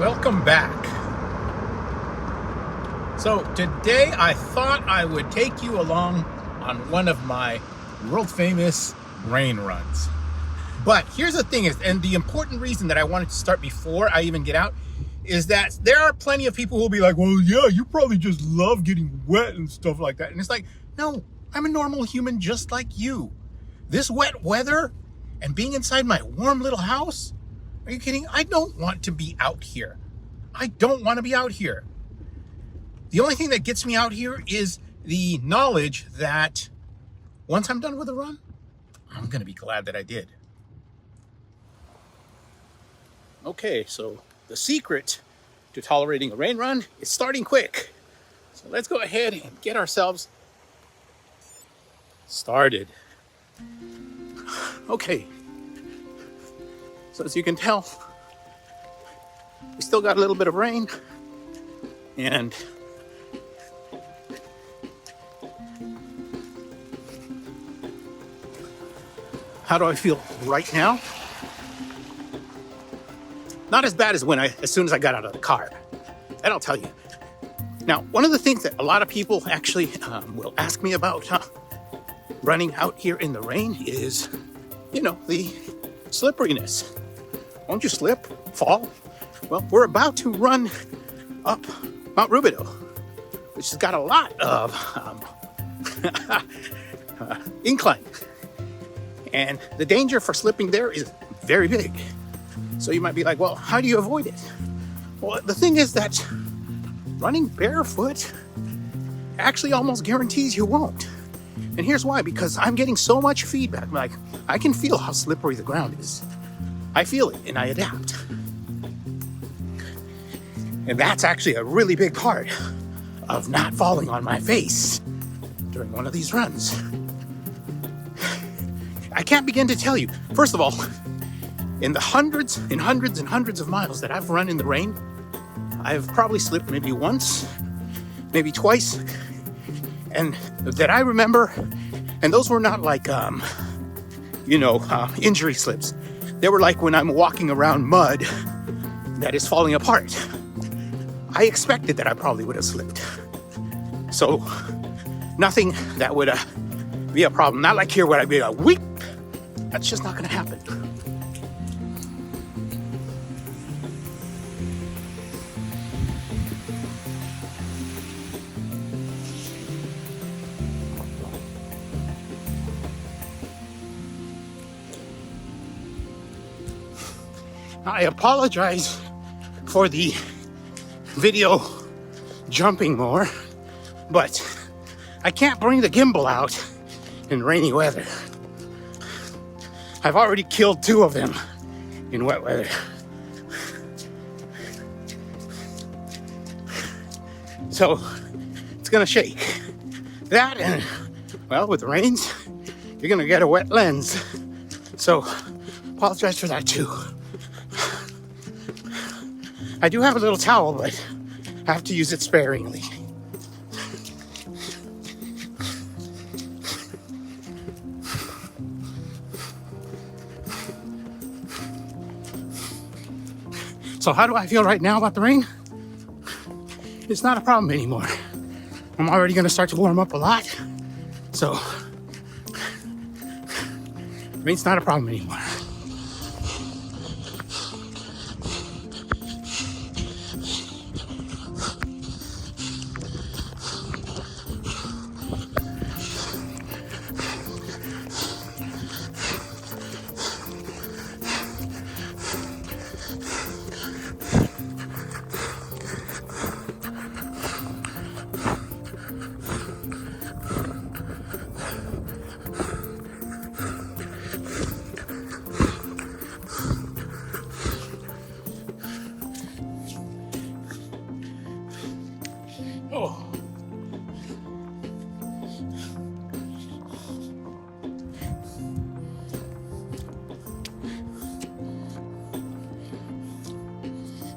Welcome back. So today I thought I would take you along on one of my world famous rain runs. But here's the thing and the important reason that I wanted to start before I even get out is that there are plenty of people who will be like, well, yeah, you probably just love getting wet and stuff like that. And it's like, no, I'm a normal human just like you. This wet weather and being inside my warm little house, are you kidding? I don't want to be out here. I don't want to be out here. The only thing that gets me out here is the knowledge that once I'm done with the run, I'm going to be glad that I did. Okay, so the secret to tolerating a rain run is starting quick. So let's go ahead and get ourselves started. Okay, so as you can tell, we still got a little bit of rain, and how do I feel right now? Not as bad as as soon as I got out of the car. And I'll tell you. Now, one of the things that a lot of people actually will ask me about running out here in the rain is, the slipperiness. Won't you slip, fall? Well, we're about to run up Mount Rubidoux, which has got a lot of incline. And the danger for slipping there is very big. So you might be like, well, how do you avoid it? Well, the thing is that running barefoot actually almost guarantees you won't. And here's why, because I'm getting so much feedback. Like, I can feel how slippery the ground is. I feel it and I adapt. And that's actually a really big part of not falling on my face during one of these runs. I can't begin to tell you. First of all, in the hundreds and hundreds and hundreds of miles that I've run in the rain, I've probably slipped maybe once, maybe twice, and that I remember, and those were not like, injury slips. They were like when I'm walking around mud that is falling apart. I expected that I probably would have slipped. So, nothing that would be a problem. Not like here where I'd be like, weep. That's just not going to happen. I apologize for the video jumping more, but I can't bring the gimbal out in rainy weather. I've already killed 2 of them in wet weather. So it's gonna shake. That and, well, with the rains, you're gonna get a wet lens. So apologize for that too. I do have a little towel, but I have to use it sparingly. So how do I feel right now about the rain? It's not a problem anymore. I'm already gonna start to warm up a lot. So, rain's not a problem anymore. Oh.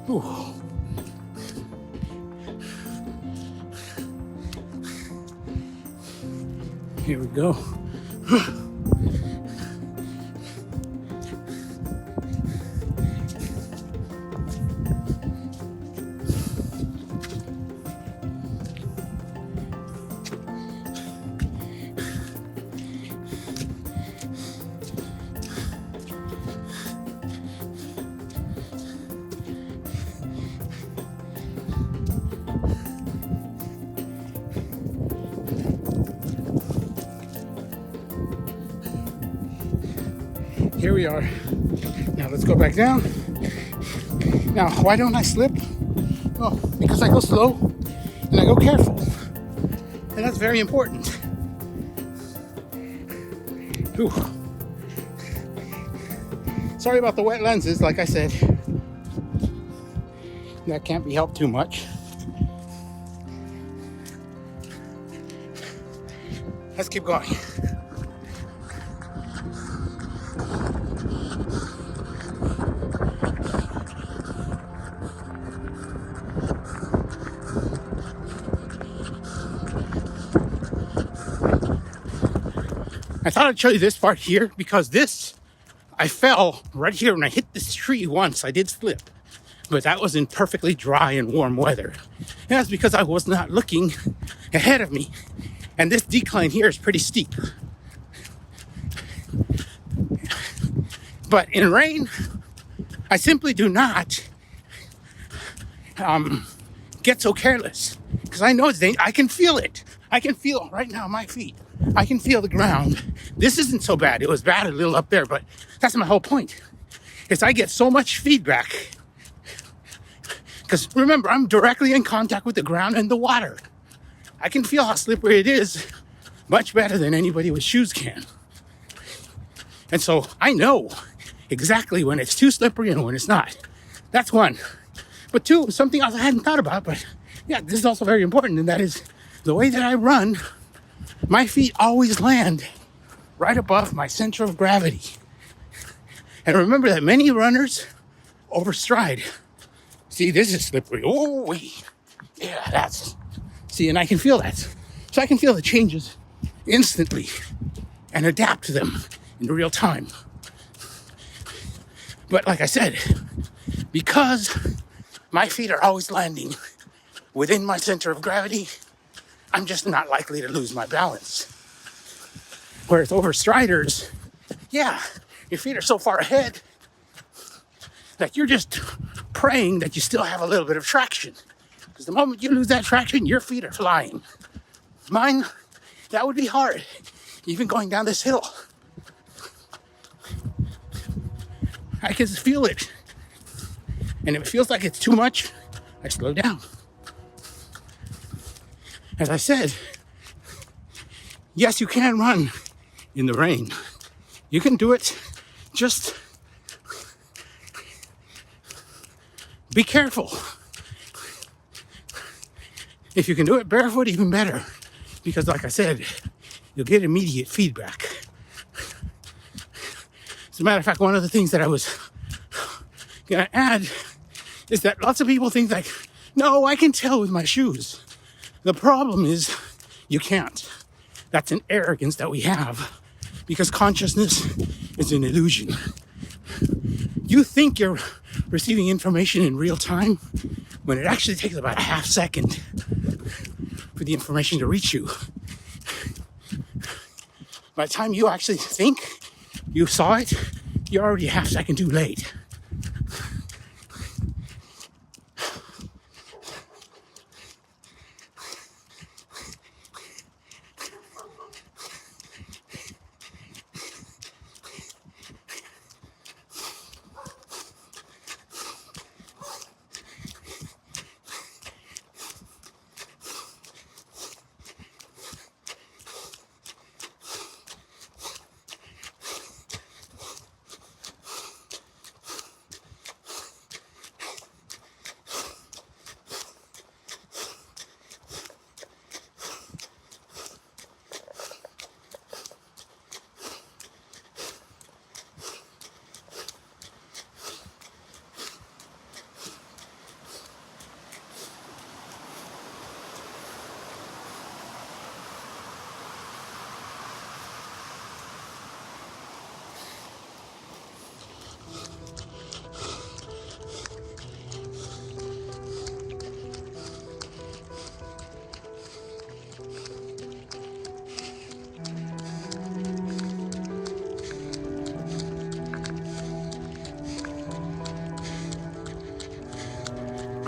Ooh. Here we go. here we are. Now let's go back down. Now, why don't I slip? Well, because I go slow and I go careful. And that's very important. Whew. Sorry about the wet lenses, like I said. That can't be helped too much. Let's keep going. I thought I'd show you this part here because I fell right here when I hit this tree once. I did slip, but that was in perfectly dry and warm weather. And that's because I was not looking ahead of me. And this decline here is pretty steep. But in rain, I simply do not get so careless because I know it's dangerous. I can feel it. I can feel right now my feet. I can feel the ground. This isn't so bad. It was bad a little up there, but that's my whole point. Is I get so much feedback. Because remember, I'm directly in contact with the ground and the water. I can feel how slippery it is much better than anybody with shoes can. And so I know exactly when it's too slippery and when it's not. That's one. But two, something else I hadn't thought about, but yeah, this is also very important, and that is the way that I run, my feet always land right above my center of gravity. And remember that many runners overstride. See, this is slippery. Oh, yeah, see, and I can feel that. So I can feel the changes instantly and adapt to them in real time. But like I said, because my feet are always landing within my center of gravity, I'm just not likely to lose my balance. Whereas overstriders, yeah, your feet are so far ahead that you're just praying that you still have a little bit of traction. Because the moment you lose that traction, your feet are flying. Mine, that would be hard, even going down this hill. I can feel it. And if it feels like it's too much, I slow down. As I said, yes, you can run in the rain. You can do it. Just be careful. If you can do it barefoot, even better. Because like I said, you'll get immediate feedback. As a matter of fact, one of the things that I was going to add is that lots of people think like, no, I can tell with my shoes. The problem is you can't. That's an arrogance that we have because consciousness is an illusion. You think you're receiving information in real time when it actually takes about a half second for the information to reach you. By the time you actually think you saw it, you're already a half second too late.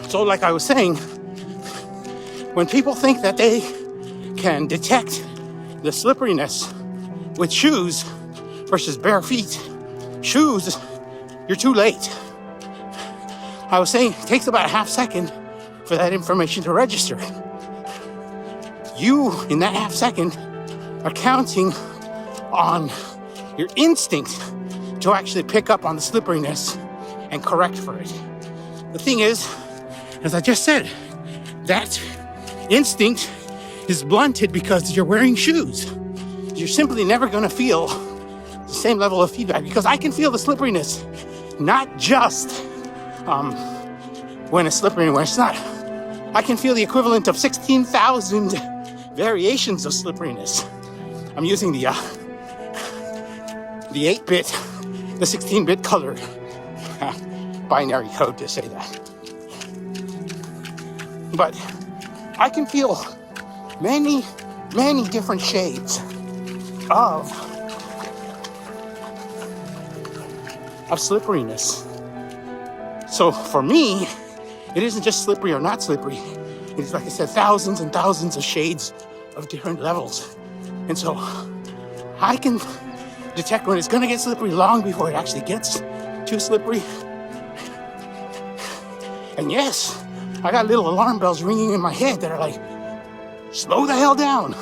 So like I was saying, when people think that they can detect the slipperiness with shoes versus bare feet, Shoes, you're too late. I was saying it takes about a half second for that information to register. You, in that half second, are counting on your instinct to actually pick up on the slipperiness and correct for it. The thing is, as I just said, that instinct is blunted because you're wearing shoes. You're simply never going to feel the same level of feedback, because I can feel the slipperiness, not just when it's slippery and when it's not. I can feel the equivalent of 16,000 variations of slipperiness. I'm using the 8-bit, the 16-bit color binary code to say that. But I can feel many, many different shades of slipperiness. So for me, it isn't just slippery or not slippery. It's, like I said, thousands and thousands of shades of different levels. And so I can detect when it's going to get slippery long before it actually gets too slippery. And yes, I got little alarm bells ringing in my head that are like, slow the hell down.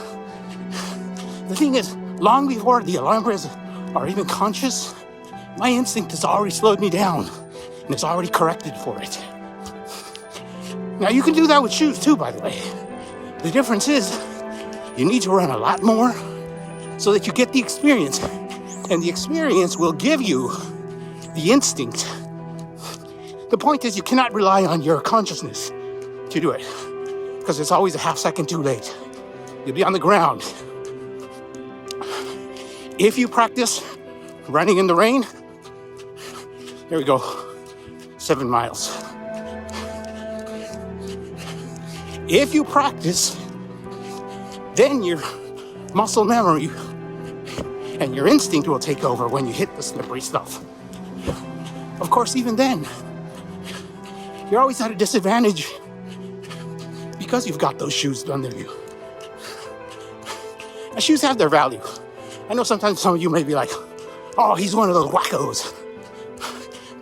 The thing is, long before the alarm bells are even conscious, my instinct has already slowed me down and it's already corrected for it. Now, you can do that with shoes too, by the way. The difference is you need to run a lot more so that you get the experience. And the experience will give you the instinct. The point is, you cannot rely on your consciousness to do it, because it's always a half second too late. You'll be on the ground. If you practice running in the rain, here we go, 7 miles. If you practice, then your muscle memory and your instinct will take over when you hit the slippery stuff. Of course, even then, you're always at a disadvantage because you've got those shoes under you. And shoes have their value. I know sometimes some of you may be like, oh, he's one of those wackos.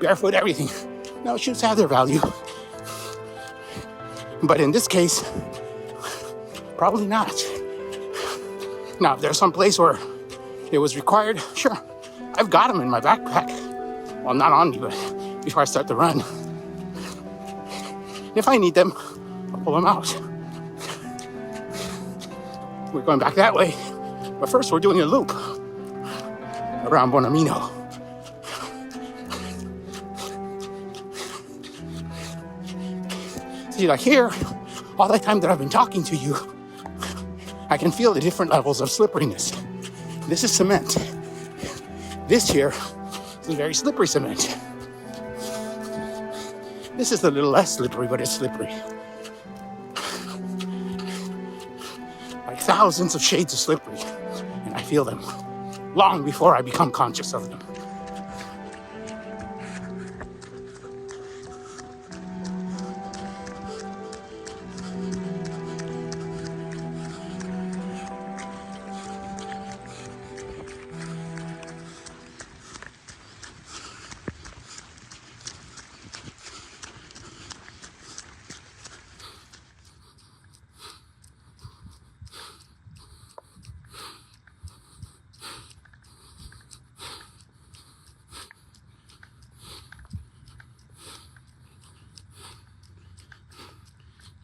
Barefoot everything. No, shoes have their value. But in this case, probably not. Now, if there's some place where it was required, sure, I've got them in my backpack. Well, not on me, but before I start the run. If I need them, I'll pull them out. We're going back that way, but first we're doing a loop around Bonamino. See, like here, all that time that I've been talking to you, I can feel the different levels of slipperiness. This is cement. This here is a very slippery cement. This is a little less slippery, but it's slippery. Like thousands of shades of slippery, and I feel them long before I become conscious of them.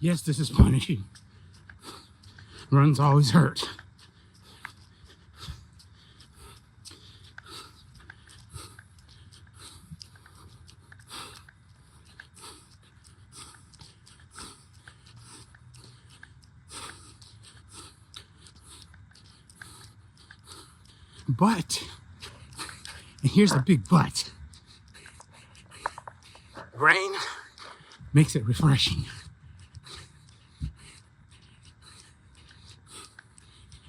Yes, this is punishing. Runs always hurt. But, and here's the big but, rain makes it refreshing.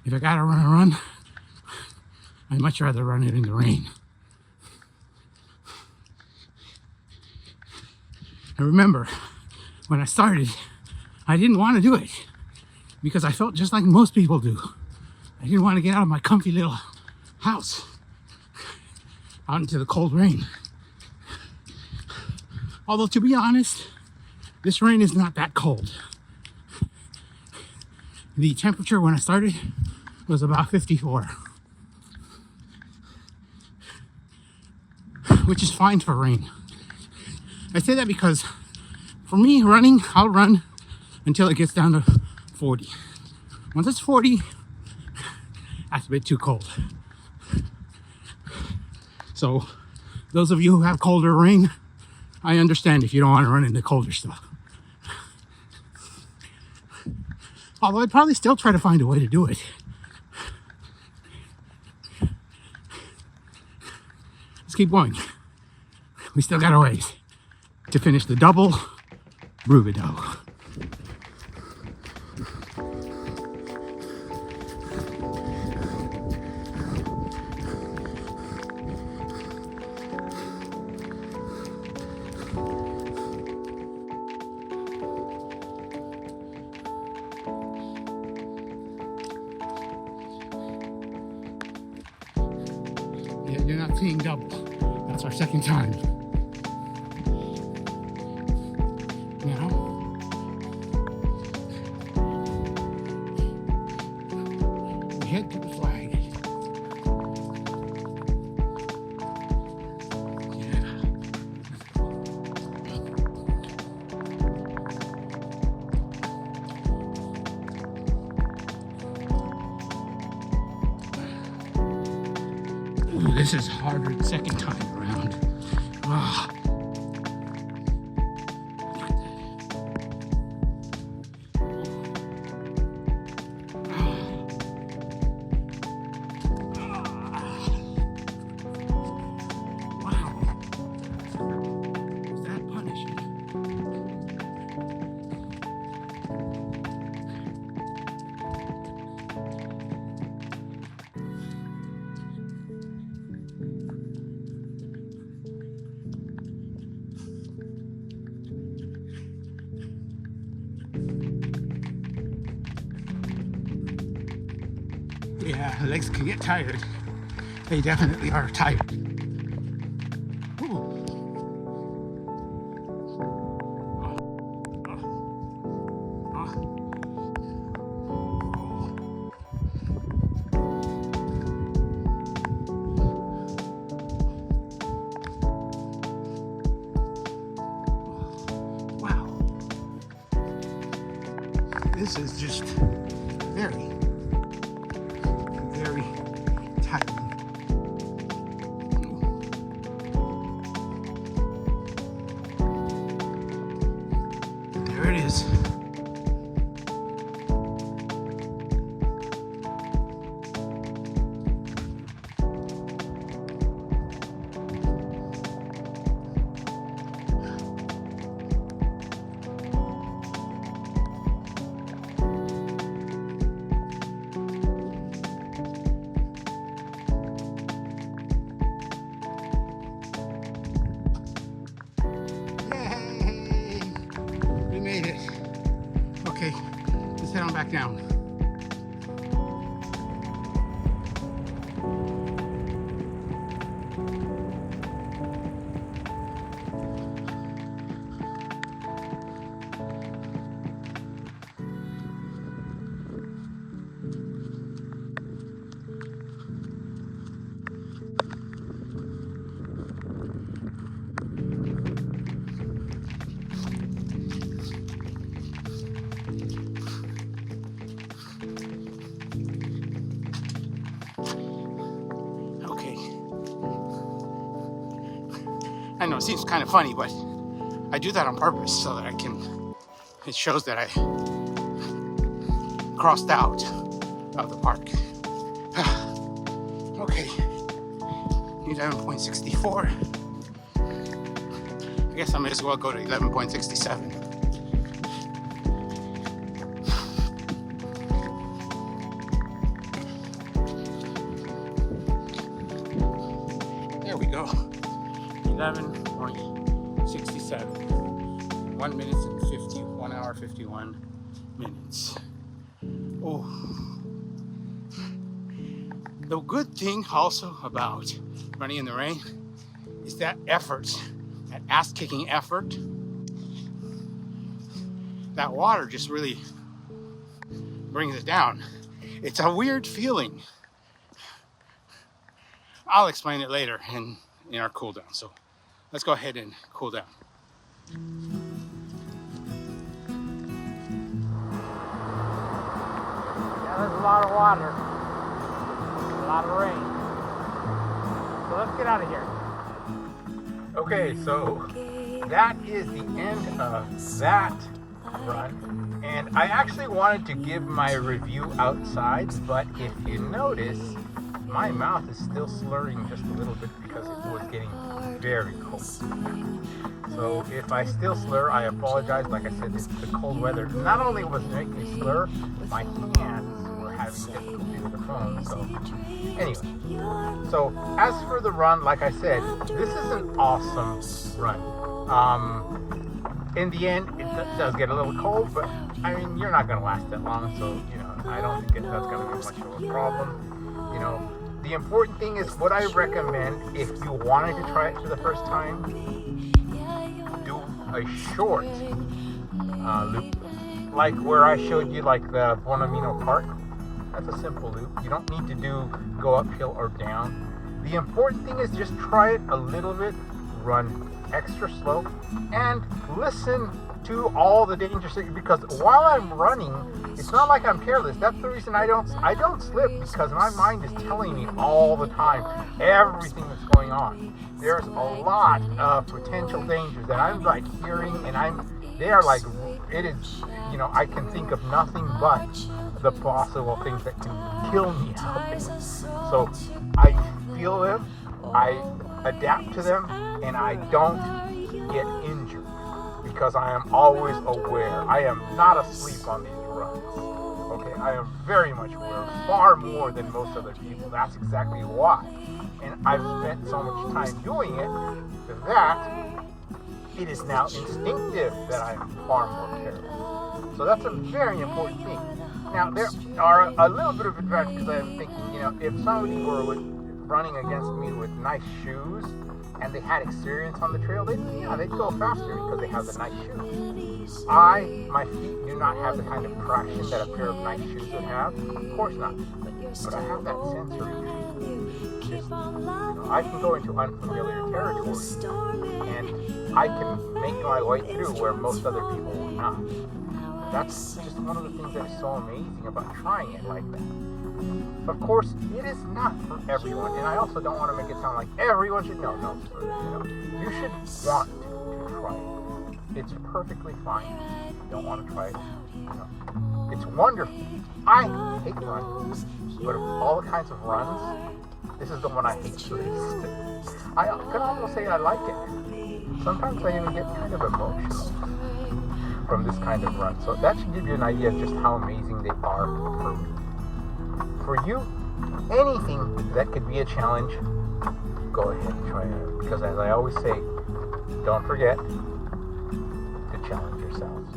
If I gotta run a run, I'd much rather run it in the rain. And remember, when I started, I didn't want to do it because I felt just like most people do. I didn't want to get out of my comfy little house. out into the cold rain. Although, to be honest, this rain is not that cold. The temperature when I started was about 54, which is fine for rain. I say that because for me, running, I'll run until it gets down to 40. Once it's 40, that's a bit too cold. So those of you who have colder rain, I understand if you don't want to run into colder stuff. Although I'd probably still try to find a way to do it. Let's keep going. We still got a ways to finish the double Rubidoux. Yeah, you're not seeing double. That's our second time. Now, we head to the flag. Yeah. Ooh, this is harder the second time around. Ah. Yeah, legs can get tired. They definitely are tired. Ooh. Wow. This is just very tight. There it is. Made it. Okay, let's head on back down. I know it seems kind of funny, but I do that on purpose so that it shows that I crossed out of the park. Okay, 11.64. I guess I may as well go to 11.67. There we go. 11.67. 1 minute and 1 hour 51 minutes. Oh. The good thing also about running in the rain It's that effort, that ass-kicking effort. That water just really brings it down. It's a weird feeling. I'll explain it later in our cool down. So let's go ahead and cool down. Yeah, there's a lot of water, a lot of rain. So let's get out of here. Okay, so that is the end of that run. And I actually wanted to give my review outside, but if you notice, my mouth is still slurring just a little bit because it was getting very cold. So if I still slur, I apologize. Like I said, it's the cold weather. Not only was it making me slur, my hands were having difficulty with the phone. So anyway, so as for the run, like I said, this is an awesome run. In the end, it does get a little cold, but I mean, you're not going to last that long, so I don't think that's going to be much of a problem. The important thing is what I recommend if you wanted to try it for the first time, do a short loop, like where I showed you, like the Bonamino Park. That's a simple loop. You don't need to go uphill or down. The important thing is just try it a little bit, run extra slow, and listen to all the danger signals, because while I'm running, it's not like I'm careless. That's the reason I don't slip, because my mind is telling me all the time everything that's going on. There's a lot of potential dangers that I'm like hearing, and they are like, it is, I can think of nothing but the possible things that can kill me out there. So I feel them, I adapt to them, and I don't get injured because I am always aware. I am not asleep on these runs. Okay, I am very much aware, far more than most other people. That's exactly why. And I've spent so much time doing it that it is now instinctive that I'm far more careful. So that's a very important thing. Now, there are a little bit of advantage, because I'm thinking, if somebody were running against me with nice shoes and they had experience on the trail, they'd go faster because they have the nice shoes. My feet do not have the kind of traction that a pair of nice shoes would have. Of course not. But I have that sensory. I can go into unfamiliar territory and I can make my way through where most other people will not. That's just one of the things that is so amazing about trying it like that. Of course, it is not for everyone, and I also don't want to make it sound like everyone should. No. You should want to try it. It's perfectly fine. If you don't want to try it, it's wonderful. I hate runs, but of all the kinds of runs, this is the one I hate the least. I can almost say I like it. Sometimes I even get kind of emotional from this kind of run. So that should give you an idea of just how amazing they are for me. For you, anything that could be a challenge, go ahead and try it. Because as I always say, don't forget to challenge yourselves.